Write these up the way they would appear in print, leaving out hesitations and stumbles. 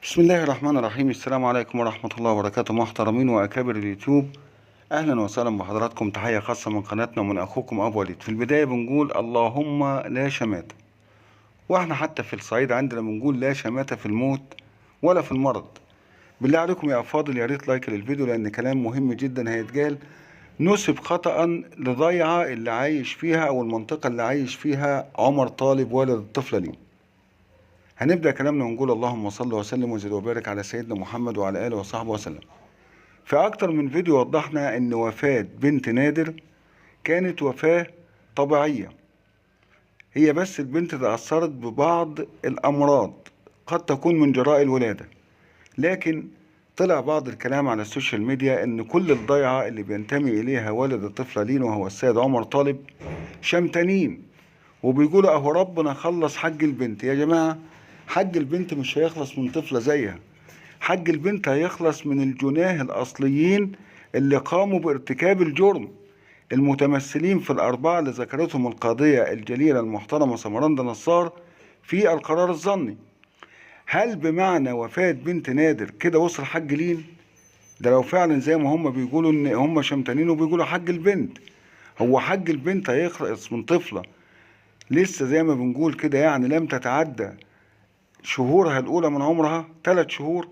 بسم الله الرحمن الرحيم. السلام عليكم ورحمة الله وبركاته، محترمين وأكابر اليوتيوب. أهلا وسهلا بحضراتكم، تحية خاصة من قناتنا ومن أخوكم أبو وليد. في البداية بنقول اللهم لا شماتة، وإحنا حتى في الصعيد عندنا بنقول لا شماتة في الموت ولا في المرض. بالله عليكم يا أفاضل، يا ريت لايك للفيديو لأن كلام مهم جدا هيتقال. نسب خطأ لضيعة اللي عايش فيها أو المنطقة اللي عايش فيها عمر طالب والد الطفلة ليه. هنبدأ كلامنا ونقول اللهم صل وسلم وزد وبارك على سيدنا محمد وعلى آله وصحبه وسلم. في أكتر من فيديو وضحنا إن وفاة بنت نادر كانت وفاة طبيعية، هي بس البنت تأثرت ببعض الأمراض قد تكون من جراء الولادة. لكن طلع بعض الكلام على السوشيال ميديا إن كل الضيعة اللي بينتمي إليها والد الطفلة لين وهو السيد عمر طالب شمتانين، وبيقولوا أهو ربنا خلص حج البنت. يا جماعة، حج البنت مش هيخلص من طفلة زيها، حج البنت هيخلص من الجناه الأصليين اللي قاموا بارتكاب الجرم، المتمثلين في الأربعة اللي ذكرتهم القاضية الجليلة المحترمة سمرند نصار في القرار الظني. هل بمعنى وفاة بنت نادر كده وصل حج لين؟ ده لو فعلا زي ما هم بيقولوا ان هم شمتانين وبيقولوا حج البنت، هو حج البنت هيخلص من طفلة لسه زي ما بنقول كده يعني لم تتعدى شهورها الأولى من عمرها 3 شهور؟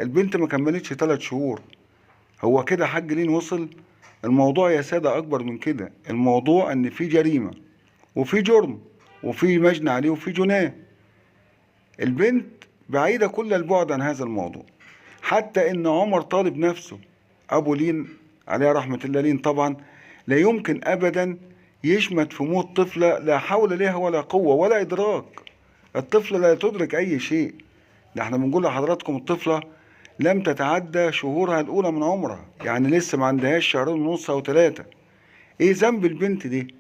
البنت ما كملتش 3 شهور، هو كده حج لين وصل؟ الموضوع يا سادة أكبر من كده. الموضوع إن في جريمة وفي جرم وفي مجني عليه وفي جناه. البنت بعيدة كل البعد عن هذا الموضوع، حتى إن عمر طالب نفسه أبو لين عليه رحمة الله لين طبعا لا يمكن أبدا يشمت في موت طفلة لا حول لها ولا قوة ولا إدراك. الطفلة لا تدرك أي شيء. ده احنا بنقول لحضراتكم الطفلة لم تتعدى شهورها الأولى من عمرها، يعني لسه ما عندهاش شهرين ونص أو 3. إيه ذنب البنت دي؟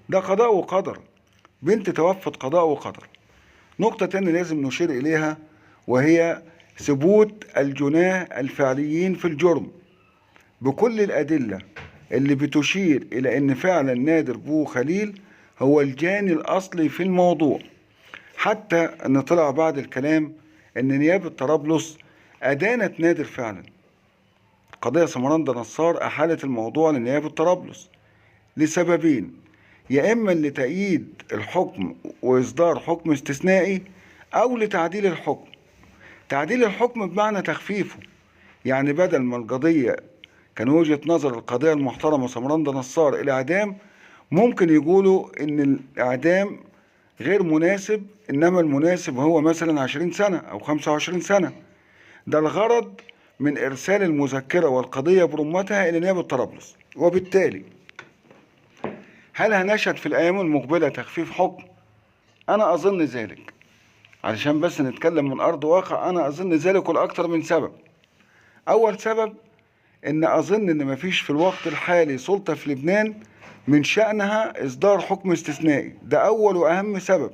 ده قضاء وقدر، بنت توفت قضاء وقدر. نقطة تانية لازم نشير إليها وهي ثبوت الجناه الفعليين في الجرم بكل الأدلة اللي بتشير إلى أن فعلا نادر بو خليل هو الجاني الأصلي في الموضوع. حتى أن طلع بعد الكلام أن نيابة طرابلس أدانت نادر فعلا. قضية سمرند نصار أحالت الموضوع لنيابة طرابلس لسببين: يا إما لتأييد الحكم وإصدار حكم استثنائي، أو لتعديل الحكم. تعديل الحكم بمعنى تخفيفه، يعني بدل ما القضية كان وجهة نظر القضية المحترمة سمرند نصار الإعدام، ممكن يقولوا إن الإعدام غير مناسب، إنما المناسب هو مثلا 20 سنة أو 25 سنة. ده الغرض من إرسال المذكرة والقضية برمتها إلى نيابة طرابلس. وبالتالي هل هنشهد في الأيام المقبلة تخفيف حكم؟ أنا أظن ذلك، علشان بس نتكلم من أرض واقع. أنا أظن ذلك لأكثر من سبب. أول سبب إن أظن إن مفيش في الوقت الحالي سلطة في لبنان من شأنها إصدار حكم استثنائي. ده أول وأهم سبب.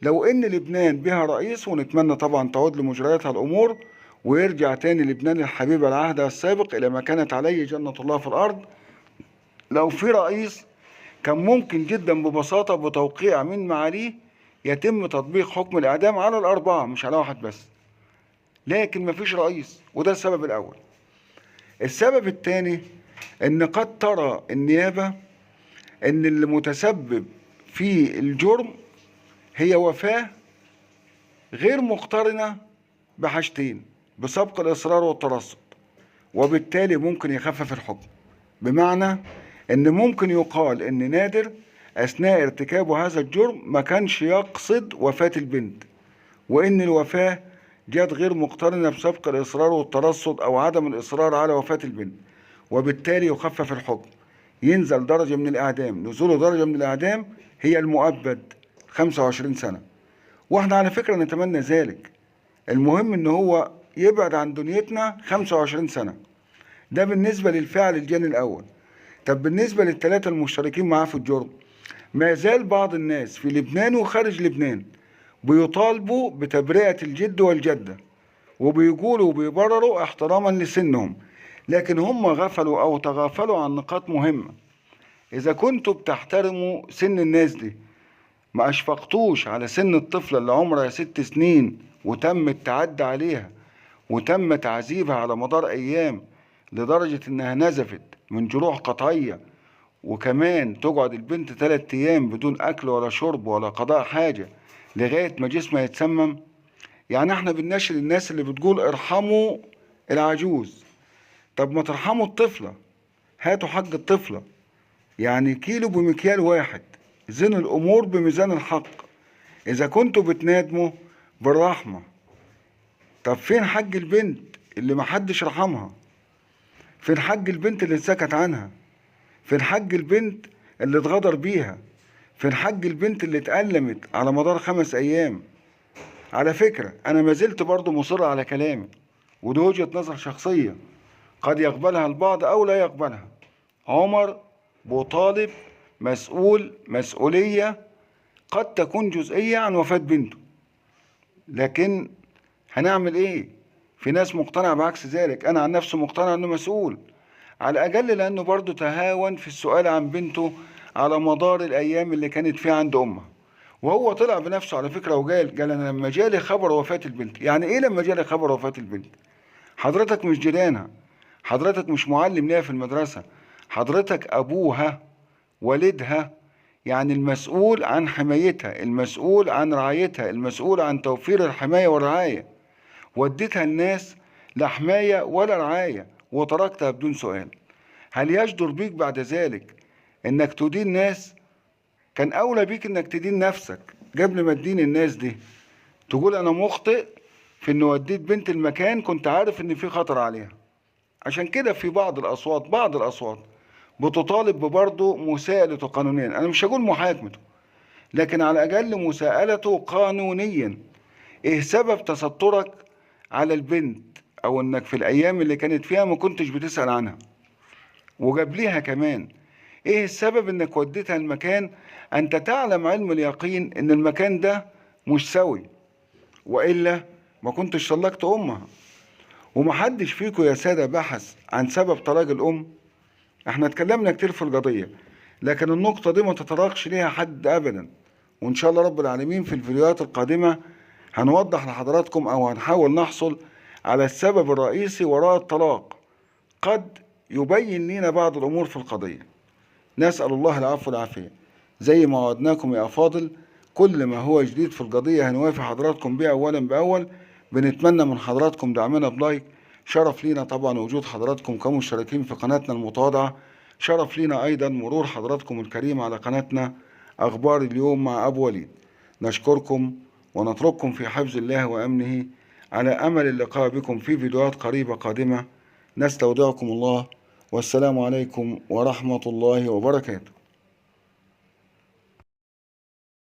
لو إن لبنان بها رئيس، ونتمنى طبعا تعود لمجرياتها الأمور ويرجع تاني لبنان الحبيب العهد السابق إلى ما كانت عليه جنة الله في الأرض. لو في رئيس كان ممكن جدا ببساطة بتوقيع من معاليه يتم تطبيق حكم الإعدام على الأربعة مش على واحد بس. لكن مفيش رئيس، وده السبب الأول. السبب الثاني إن قد ترى النيابة إن اللي متسبب في الجرم هي وفاة غير مقترنة بحاجتين: بسبق الإصرار والترصد، وبالتالي ممكن يخفف الحكم. بمعنى إن ممكن يقال إن نادر أثناء ارتكابه هذا الجرم ما كانش يقصد وفاة البنت، وإن الوفاة جات غير مقترنة بسبق الإصرار والترصد أو عدم الإصرار على وفاة البنت، وبالتالي يخفف الحكم، ينزل درجة من الإعدام. نزوله درجة من الإعدام هي المؤبد 25 سنة، واحنا على فكرة نتمنى ذلك. المهم إن هو يبعد عن دنيتنا 25 سنة. ده بالنسبة للفعل الجاني الأول. طب بالنسبة للثلاثة المشتركين معاه في الجرم، ما زال بعض الناس في لبنان وخارج لبنان بيطالبوا بتبرئة الجد والجدة، وبيقولوا وبيبرروا احتراما لسنهم. لكن هم غفلوا أو تغافلوا عن نقاط مهمة. إذا كنتوا بتحترموا سن الناس دي، ما أشفقتوش على سن الطفلة اللي عمرها 6 سنين وتم التعدي عليها وتم تعذيبها على مدار أيام لدرجة إنها نزفت من جروح قطعية، وكمان تقعد البنت 3 أيام بدون أكل ولا شرب ولا قضاء حاجة لغاية ما جسمها يتسمم. يعني احنا بنناشد الناس اللي بتقول ارحموا العجوز، طب ما ترحموا الطفلة، هاتوا حق الطفلة. يعني كيلو بمكيال واحد، زنوا الأمور بميزان الحق. إذا كنتوا بتنادموا بالرحمة، طب فين حق البنت اللي محدش رحمها؟ فين حق البنت اللي اتسكت عنها؟ فين حق البنت اللي اتغدر بيها؟ فين حق البنت اللي اتألمت على مدار 5 أيام؟ على فكرة أنا ما زلت برضو مصر على كلامي، ودي وجهة نظر شخصية قد يقبلها البعض أو لا يقبلها. عمر أبو طالب مسؤول مسؤولية قد تكون جزئية عن وفاة بنته، لكن هنعمل إيه؟ في ناس مقتنعة بعكس ذلك. أنا عن نفسي مقتنع إنه مسؤول، على الأقل لأنه برضو تهاون في السؤال عن بنته على مدار الأيام اللي كانت فيها عند أمها. وهو طلع بنفسه على فكرة قال أنا لما جالي خبر وفاة البنت. يعني إيه لما جالي خبر وفاة البنت؟ حضرتك مش جيرانها، حضرتك مش معلم ليها في المدرسة، حضرتك أبوها والدها، يعني المسؤول عن حمايتها، المسؤول عن رعايتها، المسؤول عن توفير الحماية والرعاية. وديتها الناس لا حماية ولا رعاية وتركتها بدون سؤال. هل يجدر بيك بعد ذلك انك تدين ناس؟ كان اولى بيك انك تدين نفسك قبل ما تدين الناس دي. تقول انا مخطئ في اني وديت بنت المكان كنت عارف ان في خطر عليها. عشان كده في بعض الاصوات بتطالب ببرضه مساءلته قانونيا. انا مش هقول محاكمته، لكن على الاقل مساءلته قانونيا. ايه سبب تسترك على البنت، او انك في الايام اللي كانت فيها ما كنتش بتسأل عنها؟ وقبليها كمان ايه السبب انك وديتها المكان انت تعلم علم اليقين ان المكان ده مش سوي، والا ما كنتش طلقت امها؟ ومحدش فيكم يا سادة بحث عن سبب طلاق الام. احنا اتكلمنا كتير في القضية، لكن النقطة دي ما تطرقش ليها حد ابدا. وان شاء الله رب العالمين في الفيديوهات القادمة هنوضح لحضراتكم او هنحاول نحصل على السبب الرئيسي وراء الطلاق، قد يبين لنا بعض الامور في القضية. نسأل الله العفو والعافية. زي ما وعدناكم يا أفاضل، كل ما هو جديد في القضية هنوافي حضراتكم بيه أولا بأول. بنتمنى من حضراتكم دعمنا بلايك. شرف لينا طبعا وجود حضراتكم كمشتركين في قناتنا المتواضعة. شرف لينا أيضا مرور حضراتكم الكريم على قناتنا أخبار اليوم مع أبو وليد. نشكركم ونترككم في حفظ الله وأمنه، على أمل اللقاء بكم في فيديوهات قريبة قادمة. نستودعكم الله، والسلام عليكم ورحمة الله وبركاته.